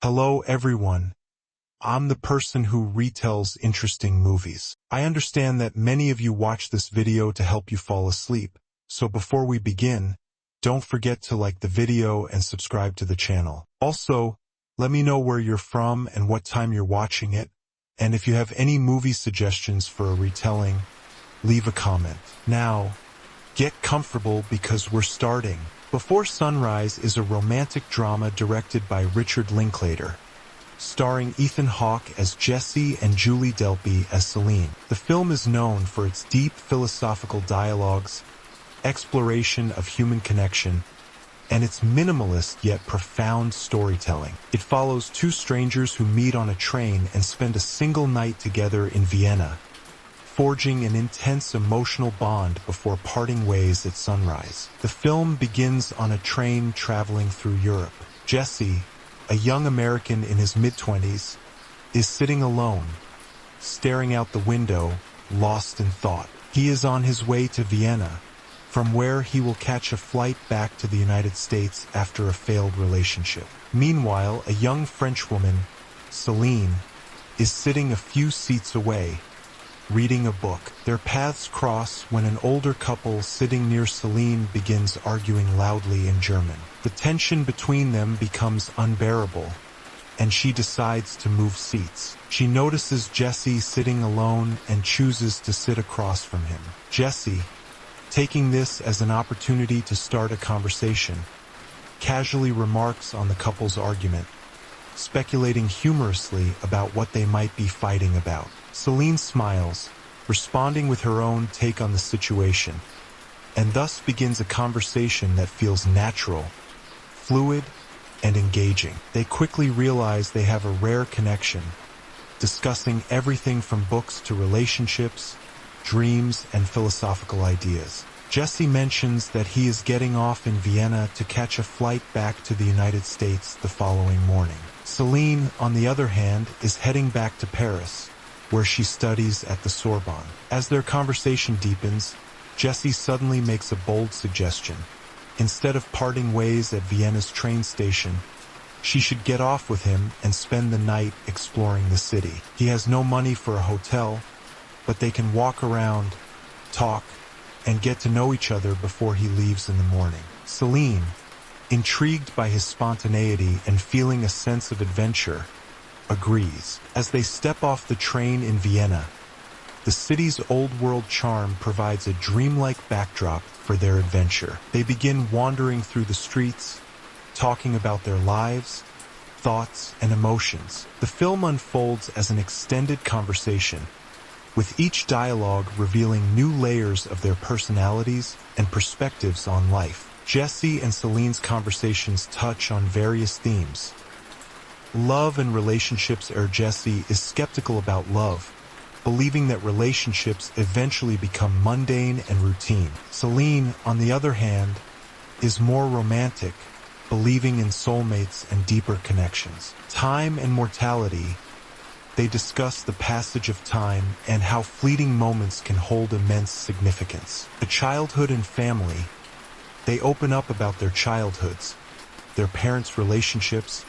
Hello everyone. I'm the person who retells interesting movies. I understand that many of you watch this video to help you fall asleep, so before we begin, don't forget to like the video and subscribe to the channel. Also, let me know where you're from and what time you're watching it, and if you have any movie suggestions for a retelling, leave a comment. Now, get comfortable because we're starting. Before Sunrise is a romantic drama directed by Richard Linklater, starring Ethan Hawke as Jesse and Julie Delpy as Celine. The film is known for its deep philosophical dialogues, exploration of human connection, and its minimalist yet profound storytelling. It follows two strangers who meet on a train and spend a single night together in Vienna, forging an intense emotional bond before parting ways at sunrise. The film begins on a train traveling through Europe. Jesse, a young American in his mid-20s, is sitting alone, staring out the window, lost in thought. He is on his way to Vienna, from where he will catch a flight back to the United States after a failed relationship. Meanwhile, a young French woman, Celine, is sitting a few seats away, reading a book. Their paths cross when an older couple sitting near Celine begins arguing loudly in German. The tension between them becomes unbearable, and she decides to move seats. She notices Jesse sitting alone and chooses to sit across from him. Jesse, taking this as an opportunity to start a conversation, casually remarks on the couple's argument, speculating humorously about what they might be fighting about. Celine smiles, responding with her own take on the situation, and thus begins a conversation that feels natural, fluid, and engaging. They quickly realize they have a rare connection, discussing everything from books to relationships, dreams, and philosophical ideas. Jesse mentions that he is getting off in Vienna to catch a flight back to the United States the following morning. Celine, on the other hand, is heading back to Paris, where she studies at the Sorbonne. As their conversation deepens, Jesse suddenly makes a bold suggestion. Instead of parting ways at Vienna's train station, she should get off with him and spend the night exploring the city. He has no money for a hotel, but they can walk around, talk, and get to know each other before he leaves in the morning. Celine, intrigued by his spontaneity and feeling a sense of adventure, agrees. As they step off the train in Vienna, the city's old-world charm provides a dreamlike backdrop for their adventure. They begin wandering through the streets, talking about their lives, thoughts, and emotions. The film unfolds as an extended conversation, with each dialogue revealing new layers of their personalities and perspectives on life. Jesse and Celine's conversations touch on various themes. Love and relationships. Jesse is skeptical about love, believing that relationships eventually become mundane and routine. Celine, on the other hand, is more romantic, believing in soulmates and deeper connections. Time and mortality. They discuss the passage of time and how fleeting moments can hold immense significance. The childhood and family. They open up about their childhoods, their parents' relationships,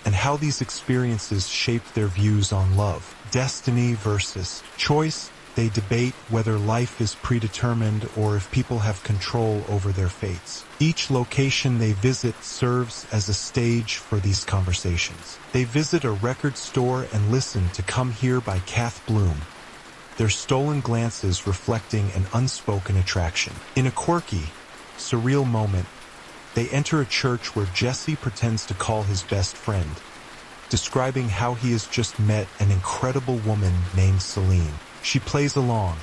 and how these experiences shaped their views on love. Destiny versus choice. They debate whether life is predetermined or if people have control over their fates. Each location they visit serves as a stage for these conversations. They visit a record store and listen to Come Here by Kath Bloom, their stolen glances reflecting an unspoken attraction. In a quirky, surreal moment, they enter a church where Jesse pretends to call his best friend, describing how he has just met an incredible woman named Celine. She plays along,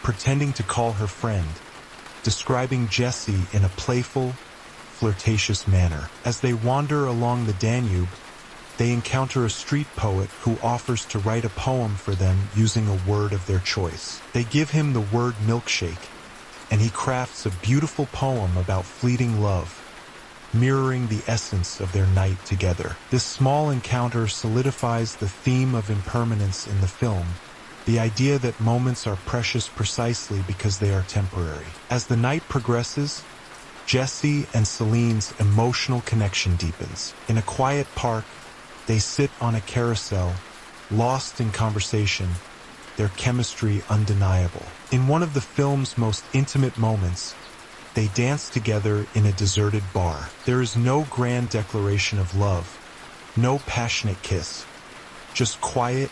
pretending to call her friend, describing Jesse in a playful, flirtatious manner. As they wander along the Danube, they encounter a street poet who offers to write a poem for them using a word of their choice. They give him the word milkshake, and he crafts a beautiful poem about fleeting love, mirroring the essence of their night together. This small encounter solidifies the theme of impermanence in the film, the idea that moments are precious precisely because they are temporary. As the night progresses, Jesse and Celine's emotional connection deepens. In a quiet park, They sit on a carousel, lost in conversation, their chemistry undeniable. In one of the film's most intimate moments, they dance together in a deserted bar. There is no grand declaration of love, no passionate kiss, just quiet,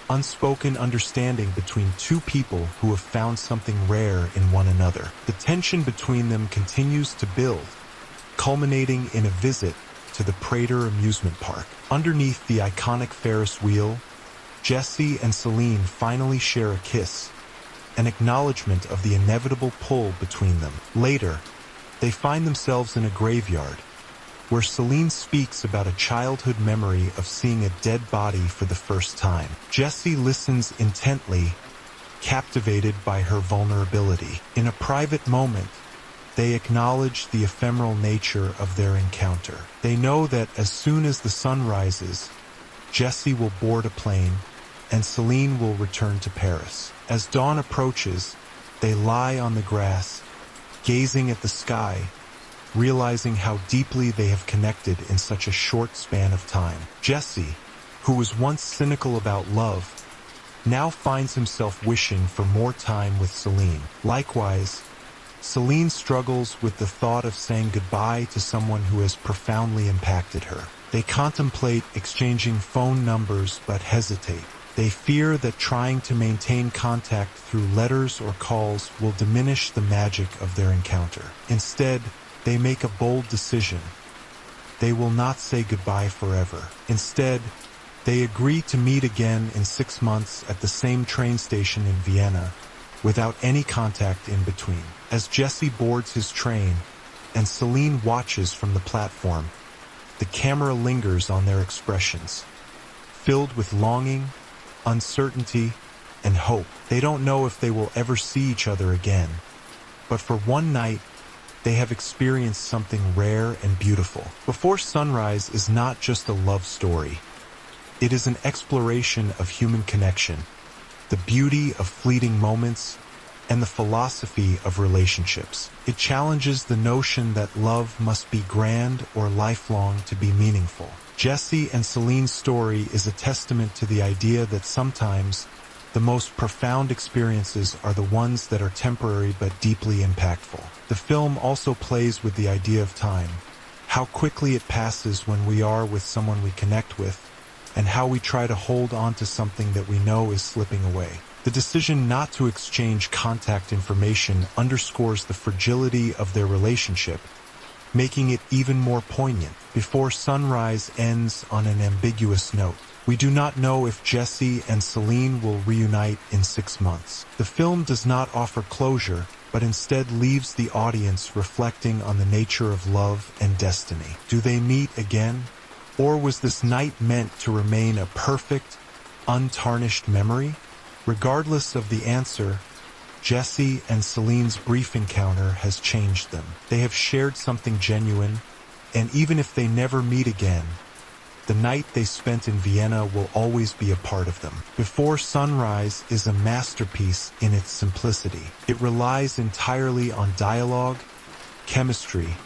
unspoken understanding between two people who have found something rare in one another. The tension between them continues to build, culminating in a visit to the Prater amusement park. Underneath the iconic Ferris wheel, Jesse and Celine finally share a kiss, an acknowledgement of the inevitable pull between them. Later, they find themselves in a graveyard, where Celine speaks about a childhood memory of seeing a dead body for the first time. Jesse listens intently, captivated by her vulnerability. In a private moment, they acknowledge the ephemeral nature of their encounter. They know that as soon as the sun rises, Jesse will board a plane, and Celine will return to Paris. As dawn approaches, they lie on the grass, gazing at the sky, realizing how deeply they have connected in such a short span of time. Jesse, who was once cynical about love, now finds himself wishing for more time with Celine. Likewise, Celine struggles with the thought of saying goodbye to someone who has profoundly impacted her. They contemplate exchanging phone numbers but hesitate. They fear that trying to maintain contact through letters or calls will diminish the magic of their encounter. Instead, they make a bold decision. They will not say goodbye forever. Instead, they agree to meet again in 6 months at the same train station in Vienna, without any contact in between. As Jesse boards his train and Celine watches from the platform, the camera lingers on their expressions, filled with longing, uncertainty, and hope. They don't know if they will ever see each other again, but for one night, they have experienced something rare and beautiful. Before Sunrise is not just a love story. It is an exploration of human connection, the beauty of fleeting moments, and the philosophy of relationships. It challenges the notion that love must be grand or lifelong to be meaningful. Jesse and Celine's story is a testament to the idea that sometimes the most profound experiences are the ones that are temporary but deeply impactful. The film also plays with the idea of time, how quickly it passes when we are with someone we connect with, and how we try to hold on to something that we know is slipping away. The decision not to exchange contact information underscores the fragility of their relationship, making it even more poignant. Before Sunrise ends on an ambiguous note. We do not know if Jesse and Celine will reunite in 6 months. The film does not offer closure, but instead leaves the audience reflecting on the nature of love and destiny. Do they meet again? Or was this night meant to remain a perfect, untarnished memory? Regardless of the answer, Jesse and Celine's brief encounter has changed them. They have shared something genuine, and even if they never meet again, the night they spent in Vienna will always be a part of them. Before Sunrise is a masterpiece in its simplicity. It relies entirely on dialogue, chemistry,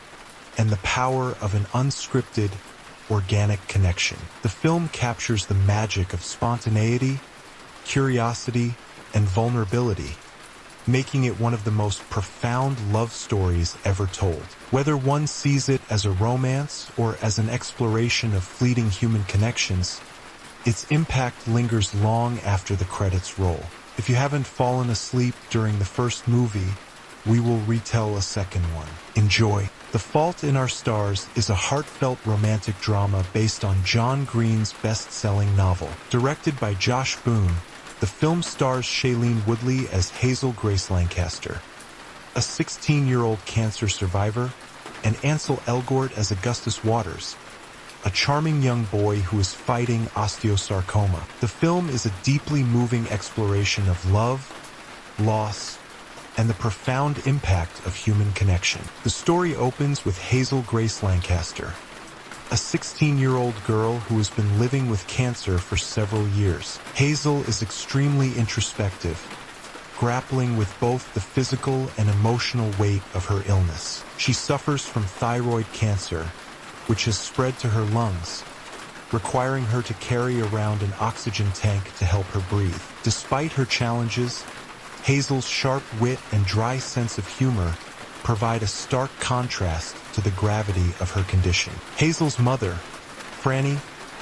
and the power of an unscripted, organic connection. The film captures the magic of spontaneity, curiosity, and vulnerability, making it one of the most profound love stories ever told. Whether one sees it as a romance or as an exploration of fleeting human connections, its impact lingers long after the credits roll. If you haven't fallen asleep during the first movie, we will retell a second one. Enjoy. The Fault in Our Stars is a heartfelt romantic drama based on John Green's best-selling novel. Directed by Josh Boone, the film stars Shailene Woodley as Hazel Grace Lancaster, a 16-year-old cancer survivor, and Ansel Elgort as Augustus Waters, a charming young boy who is fighting osteosarcoma. The film is a deeply moving exploration of love, loss, and the profound impact of human connection. The story opens with Hazel Grace Lancaster, a 16-year-old girl who has been living with cancer for several years. Hazel is extremely introspective, grappling with both the physical and emotional weight of her illness. She suffers from thyroid cancer, which has spread to her lungs, requiring her to carry around an oxygen tank to help her breathe. Despite her challenges, Hazel's sharp wit and dry sense of humor provide a stark contrast to the gravity of her condition. Hazel's mother, Franny,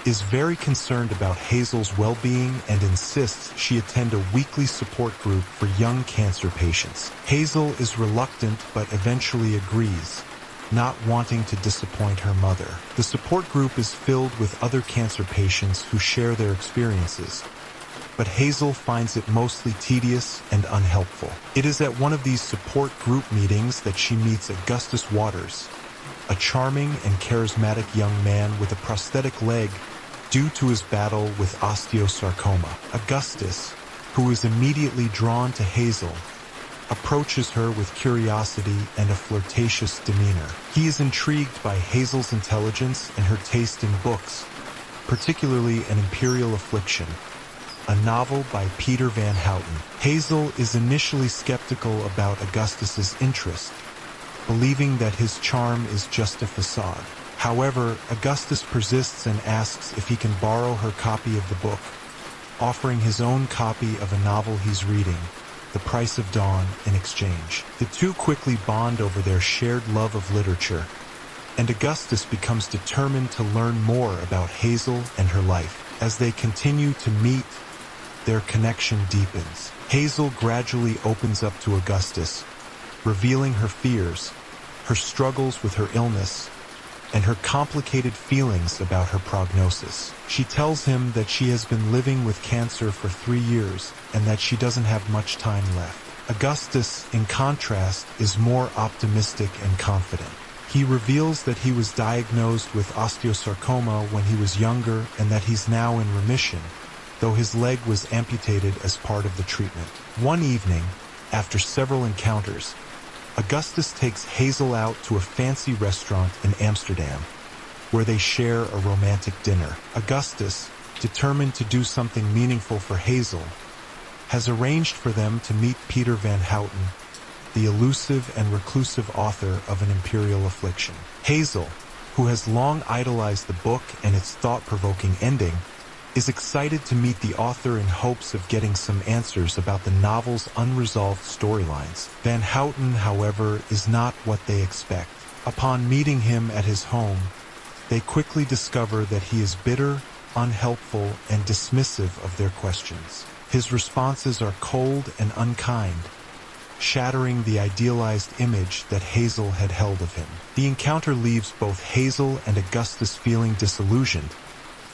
is very concerned about Hazel's well-being and insists she attend a weekly support group for young cancer patients. Hazel is reluctant but eventually agrees, not wanting to disappoint her mother. The support group is filled with other cancer patients who share their experiences, but Hazel finds it mostly tedious and unhelpful. It is at one of these support group meetings that she meets Augustus Waters, a charming and charismatic young man with a prosthetic leg due to his battle with osteosarcoma. Augustus, who is immediately drawn to Hazel, approaches her with curiosity and a flirtatious demeanor. He is intrigued by Hazel's intelligence and her taste in books, particularly An Imperial Affliction, a novel by Peter Van Houten. Hazel is initially skeptical about Augustus's interest, believing that his charm is just a facade. However, Augustus persists and asks if he can borrow her copy of the book, offering his own copy of a novel he's reading, The Price of Dawn, in exchange. The two quickly bond over their shared love of literature, and Augustus becomes determined to learn more about Hazel and her life. As they continue to meet, their connection deepens. Hazel gradually opens up to Augustus, revealing her fears, her struggles with her illness, and her complicated feelings about her prognosis. She tells him that she has been living with cancer for 3 years and that she doesn't have much time left. Augustus, in contrast, is more optimistic and confident. He reveals that he was diagnosed with osteosarcoma when he was younger and that he's now in remission, though his leg was amputated as part of the treatment. One evening, after several encounters, Augustus takes Hazel out to a fancy restaurant in Amsterdam, where they share a romantic dinner. Augustus, determined to do something meaningful for Hazel, has arranged for them to meet Peter Van Houten, the elusive and reclusive author of An Imperial Affliction. Hazel, who has long idolized the book and its thought-provoking ending, is excited to meet the author in hopes of getting some answers about the novel's unresolved storylines. Van Houten, however, is not what they expect. Upon meeting him at his home, they quickly discover that he is bitter, unhelpful, and dismissive of their questions. His responses are cold and unkind, shattering the idealized image that Hazel had held of him. The encounter leaves both Hazel and Augustus feeling disillusioned,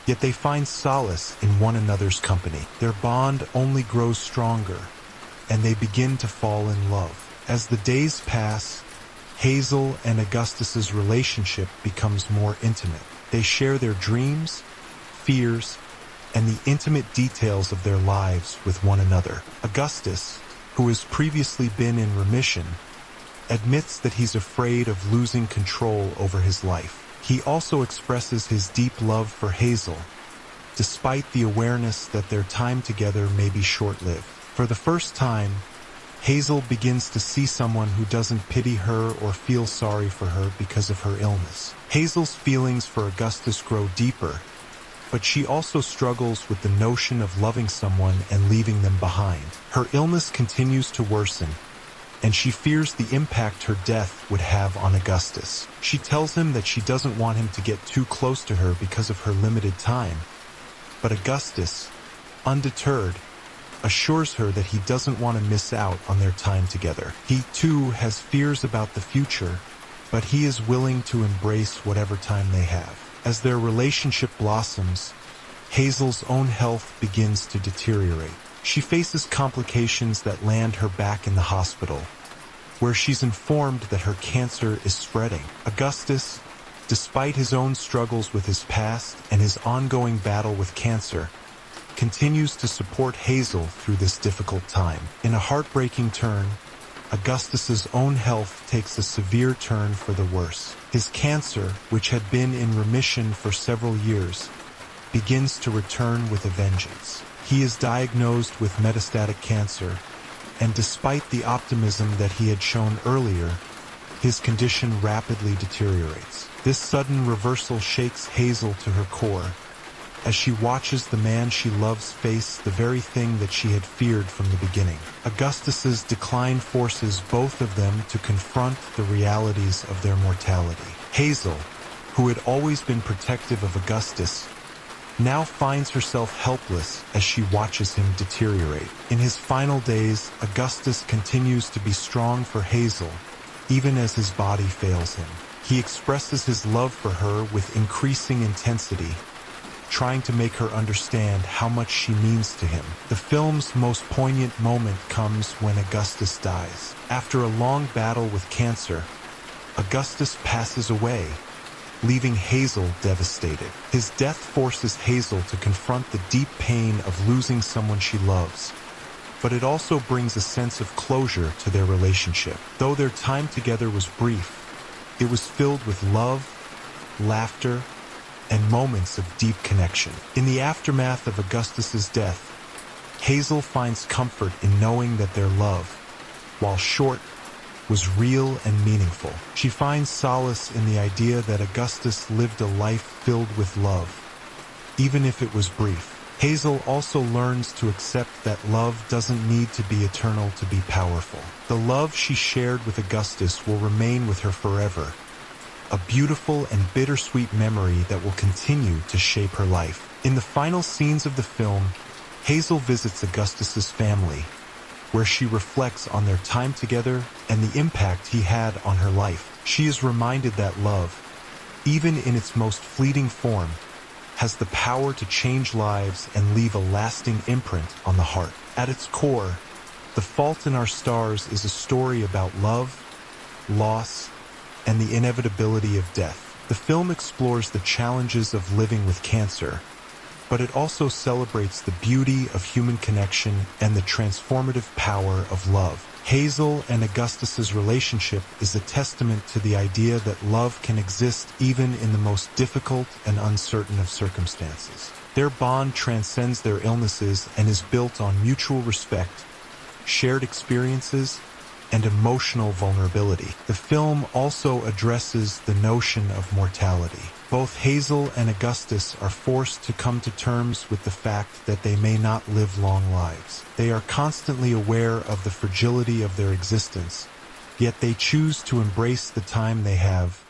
yet they find solace in one another's company. Their bond only grows stronger, and they begin to fall in love. As the days pass, Hazel and Augustus's relationship becomes more intimate. They share their dreams, fears, and the intimate details of their lives with one another. Augustus, who has previously been in remission, admits that he's afraid of losing control over his life. He also expresses his deep love for Hazel, despite the awareness that their time together may be short-lived. For the first time, Hazel begins to see someone who doesn't pity her or feel sorry for her because of her illness. Hazel's feelings for Augustus grow deeper, but she also struggles with the notion of loving someone and leaving them behind. Her illness continues to worsen, and she fears the impact her death would have on Augustus. She tells him that she doesn't want him to get too close to her because of her limited time, but Augustus, undeterred, assures her that he doesn't want to miss out on their time together. He, too, has fears about the future, but he is willing to embrace whatever time they have. As their relationship blossoms, Hazel's own health begins to deteriorate. She faces complications that land her back in the hospital, where she's informed that her cancer is spreading. Augustus, despite his own struggles with his past and his ongoing battle with cancer, continues to support Hazel through this difficult time. In a heartbreaking turn, Augustus's own health takes a severe turn for the worse. His cancer, which had been in remission for several years, begins to return with a vengeance. He is diagnosed with metastatic cancer, and despite the optimism that he had shown earlier, his condition rapidly deteriorates. This sudden reversal shakes Hazel to her core, as she watches the man she loves face the very thing that she had feared from the beginning. Augustus's decline forces both of them to confront the realities of their mortality. Hazel, who had always been protective of Augustus, now finds herself helpless as she watches him deteriorate. In his final days, Augustus continues to be strong for Hazel, even as his body fails him. He expresses his love for her with increasing intensity, trying to make her understand how much she means to him. The film's most poignant moment comes when Augustus dies. After a long battle with cancer, Augustus passes away, leaving Hazel devastated. His death forces Hazel to confront the deep pain of losing someone she loves, but it also brings a sense of closure to their relationship. Though their time together was brief, it was filled with love, laughter, and moments of deep connection. In the aftermath of Augustus's death, Hazel finds comfort in knowing that their love, while short, was real and meaningful. She finds solace in the idea that Augustus lived a life filled with love, even if it was brief. Hazel also learns to accept that love doesn't need to be eternal to be powerful. The love she shared with Augustus will remain with her forever, a beautiful and bittersweet memory that will continue to shape her life. In the final scenes of the film, Hazel visits Augustus's family, where she reflects on their time together and the impact he had on her life. She is reminded that love, even in its most fleeting form, has the power to change lives and leave a lasting imprint on the heart. At its core, The Fault in Our Stars is a story about love, loss, and the inevitability of death. The film explores the challenges of living with cancer, but it also celebrates the beauty of human connection and the transformative power of love. Hazel and Augustus's relationship is a testament to the idea that love can exist even in the most difficult and uncertain of circumstances. Their bond transcends their illnesses and is built on mutual respect, shared experiences, and emotional vulnerability. The film also addresses the notion of mortality. Both Hazel and Augustus are forced to come to terms with the fact that they may not live long lives. They are constantly aware of the fragility of their existence, yet they choose to embrace the time they have,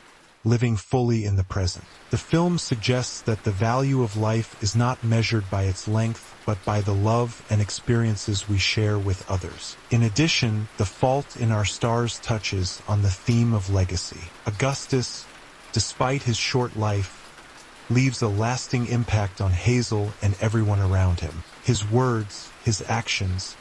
living fully in the present. The film suggests that the value of life is not measured by its length, but by the love and experiences we share with others. In addition, The Fault in Our Stars touches on the theme of legacy. Augustus, despite his short life, leaves a lasting impact on Hazel and everyone around him. His words, his actions,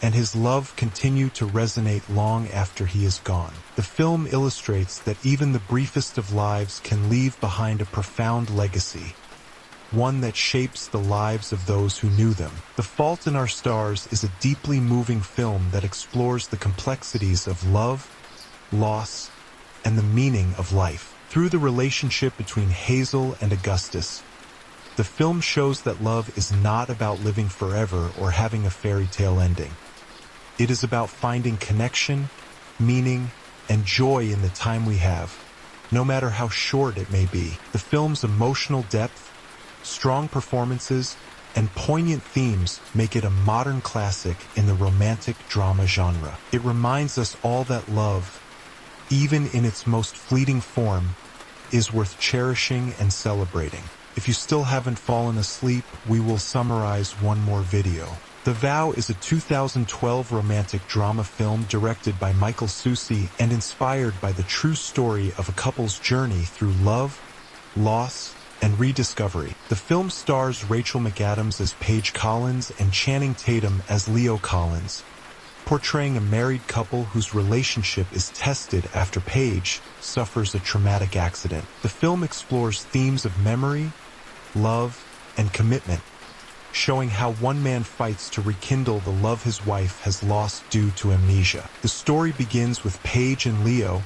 and his love continue to resonate long after he is gone. The film illustrates that even the briefest of lives can leave behind a profound legacy, one that shapes the lives of those who knew them. The Fault in Our Stars is a deeply moving film that explores the complexities of love, loss, and the meaning of life. Through the relationship between Hazel and Augustus, the film shows that love is not about living forever or having a fairy tale ending. It is about finding connection, meaning, and joy in the time we have, no matter how short it may be. The film's emotional depth, strong performances, and poignant themes make it a modern classic in the romantic drama genre. It reminds us all that love, even in its most fleeting form, is worth cherishing and celebrating. If you still haven't fallen asleep, we will summarize one more video. The Vow is a 2012 romantic drama film directed by Michael Susi and inspired by the true story of a couple's journey through love, loss, and rediscovery. The film stars Rachel McAdams as Paige Collins and Channing Tatum as Leo Collins, portraying a married couple whose relationship is tested after Paige suffers a traumatic accident. The film explores themes of memory, love, and commitment, showing how one man fights to rekindle the love his wife has lost due to amnesia. The story begins with Paige and Leo,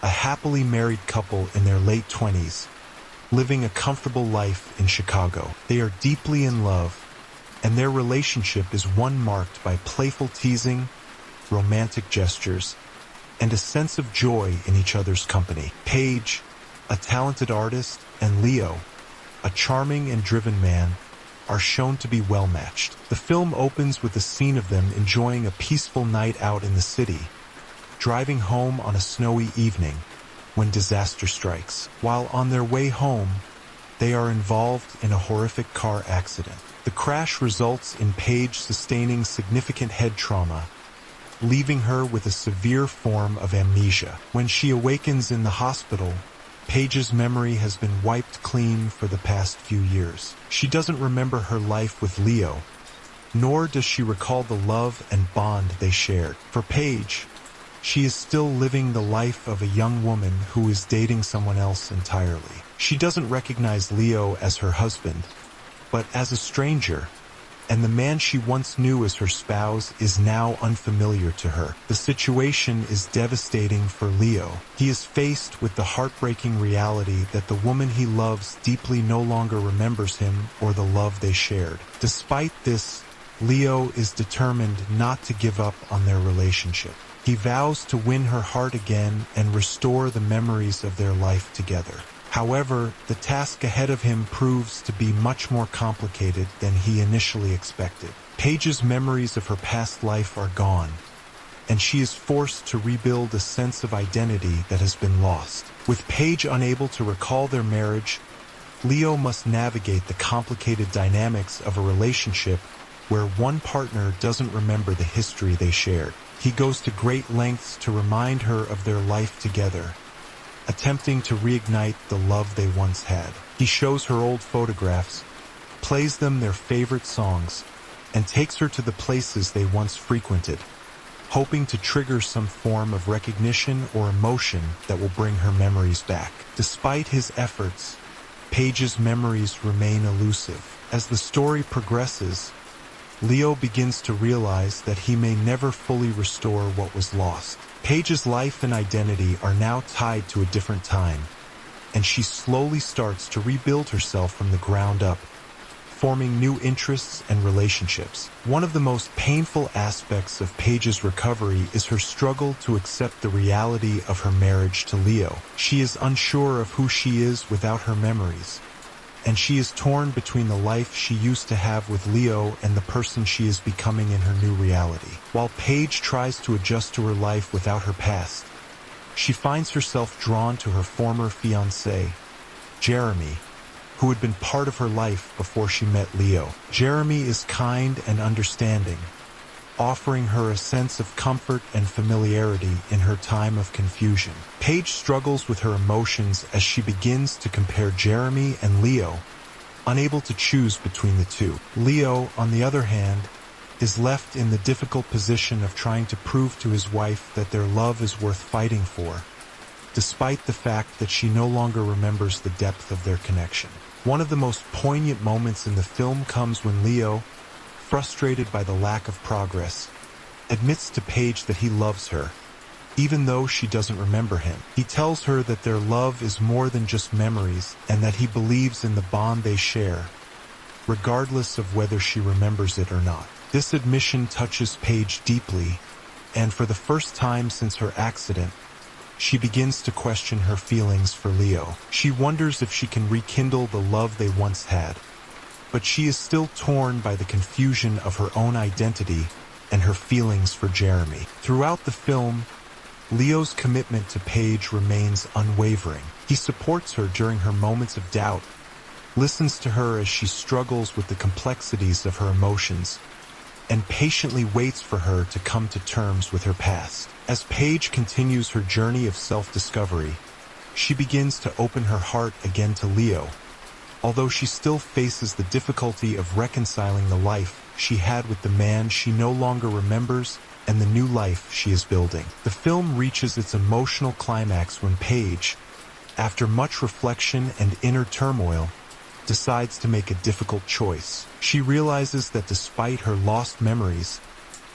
a happily married couple in their late 20s, living a comfortable life in Chicago. They are deeply in love, and their relationship is one marked by playful teasing, romantic gestures, and a sense of joy in each other's company. Paige, a talented artist, and Leo, a charming and driven man, are shown to be well-matched. The film opens with a scene of them enjoying a peaceful night out in the city, driving home on a snowy evening when disaster strikes. While on their way home, they are involved in a horrific car accident. The crash results in Paige sustaining significant head trauma, leaving her with a severe form of amnesia. When she awakens in the hospital, Paige's memory has been wiped clean for the past few years. She doesn't remember her life with Leo, nor does she recall the love and bond they shared. For Paige, she is still living the life of a young woman who is dating someone else entirely. She doesn't recognize Leo as her husband, but as a stranger, and the man she once knew as her spouse is now unfamiliar to her. The situation is devastating for Leo. He is faced with the heartbreaking reality that the woman he loves deeply no longer remembers him or the love they shared. Despite this, Leo is determined not to give up on their relationship. He vows to win her heart again and restore the memories of their life together. However, the task ahead of him proves to be much more complicated than he initially expected. Paige's memories of her past life are gone, and she is forced to rebuild a sense of identity that has been lost. With Paige unable to recall their marriage, Leo must navigate the complicated dynamics of a relationship where one partner doesn't remember the history they shared. He goes to great lengths to remind her of their life together, attempting to reignite the love they once had. He shows her old photographs, plays them their favorite songs, and takes her to the places they once frequented, hoping to trigger some form of recognition or emotion that will bring her memories back. Despite his efforts, Paige's memories remain elusive. As the story progresses, Leo begins to realize that he may never fully restore what was lost. Paige's life and identity are now tied to a different time, and she slowly starts to rebuild herself from the ground up, forming new interests and relationships. One of the most painful aspects of Paige's recovery is her struggle to accept the reality of her marriage to Leo. She is unsure of who she is without her memories, and she is torn between the life she used to have with Leo and the person she is becoming in her new reality. While Paige tries to adjust to her life without her past, she finds herself drawn to her former fiancé, Jeremy, who had been part of her life before she met Leo. Jeremy is kind and understanding, offering her a sense of comfort and familiarity in her time of confusion. Paige struggles with her emotions as she begins to compare Jeremy and Leo, unable to choose between the two. Leo, on the other hand, is left in the difficult position of trying to prove to his wife that their love is worth fighting for, despite the fact that she no longer remembers the depth of their connection. One of the most poignant moments in the film comes when Leo, frustrated by the lack of progress, admits to Paige that he loves her, even though she doesn't remember him. He tells her that their love is more than just memories and that he believes in the bond they share, regardless of whether she remembers it or not. This admission touches Paige deeply, and for the first time since her accident, she begins to question her feelings for Leo. She wonders if she can rekindle the love they once had, but she is still torn by the confusion of her own identity and her feelings for Jeremy. Throughout the film, Leo's commitment to Paige remains unwavering. He supports her during her moments of doubt, listens to her as she struggles with the complexities of her emotions, and patiently waits for her to come to terms with her past. As Paige continues her journey of self-discovery, she begins to open her heart again to Leo, although she still faces the difficulty of reconciling the life she had with the man she no longer remembers and the new life she is building. The film reaches its emotional climax when Paige, after much reflection and inner turmoil, decides to make a difficult choice. She realizes that despite her lost memories,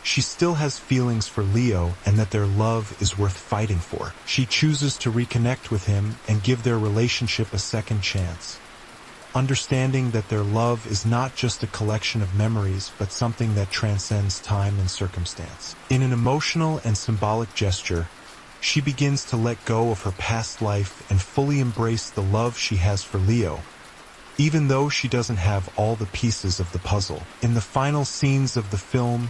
she still has feelings for Leo and that their love is worth fighting for. She chooses to reconnect with him and give their relationship a second chance, understanding that their love is not just a collection of memories, but something that transcends time and circumstance. In an emotional and symbolic gesture, she begins to let go of her past life and fully embrace the love she has for Leo, even though she doesn't have all the pieces of the puzzle. In the final scenes of the film,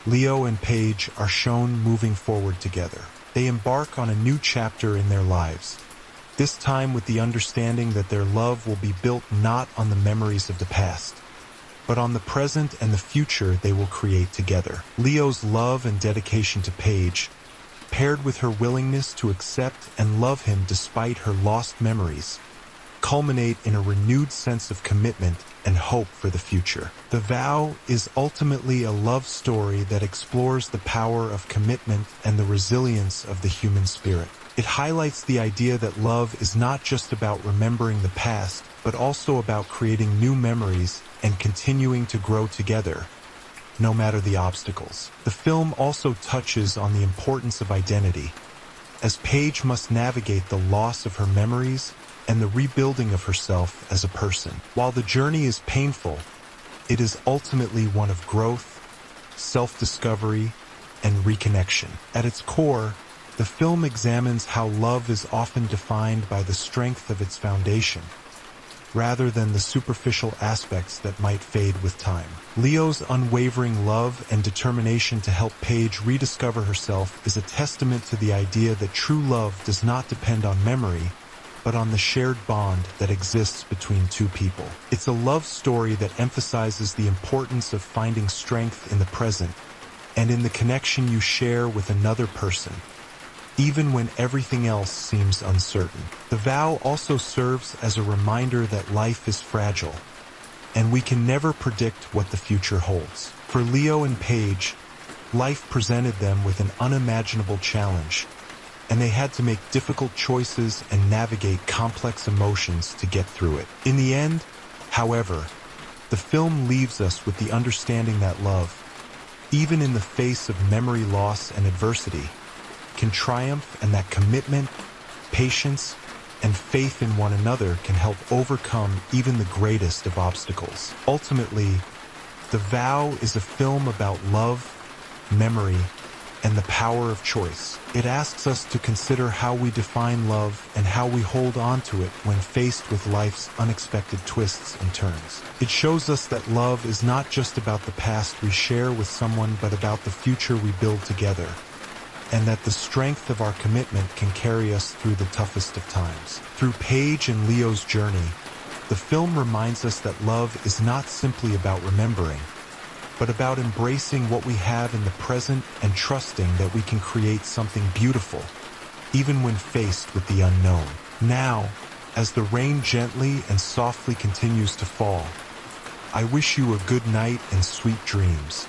Leo and Paige are shown moving forward together. They embark on a new chapter in their lives, this time with the understanding that their love will be built not on the memories of the past, but on the present and the future they will create together. Leo's love and dedication to Paige, paired with her willingness to accept and love him despite her lost memories, culminate in a renewed sense of commitment and hope for the future. The Vow is ultimately a love story that explores the power of commitment and the resilience of the human spirit. It highlights the idea that love is not just about remembering the past, but also about creating new memories and continuing to grow together, no matter the obstacles. The film also touches on the importance of identity, as Paige must navigate the loss of her memories and the rebuilding of herself as a person. While the journey is painful, it is ultimately one of growth, self-discovery, and reconnection. At its core, the film examines how love is often defined by the strength of its foundation, rather than the superficial aspects that might fade with time. Leo's unwavering love and determination to help Paige rediscover herself is a testament to the idea that true love does not depend on memory, but on the shared bond that exists between two people. It's a love story that emphasizes the importance of finding strength in the present and in the connection you share with another person, even when everything else seems uncertain. The Vow also serves as a reminder that life is fragile, and we can never predict what the future holds. For Leo and Paige, life presented them with an unimaginable challenge, and they had to make difficult choices and navigate complex emotions to get through it. In the end, however, the film leaves us with the understanding that love, even in the face of memory loss and adversity, can triumph, and that commitment, patience, and faith in one another can help overcome even the greatest of obstacles. Ultimately, The Vow is a film about love, memory, and the power of choice. It asks us to consider how we define love and how we hold on to it when faced with life's unexpected twists and turns. It shows us that love is not just about the past we share with someone, but about the future we build together, and that the strength of our commitment can carry us through the toughest of times. Through Paige and Leo's journey, the film reminds us that love is not simply about remembering, but about embracing what we have in the present and trusting that we can create something beautiful, even when faced with the unknown. Now, as the rain gently and softly continues to fall, I wish you a good night and sweet dreams.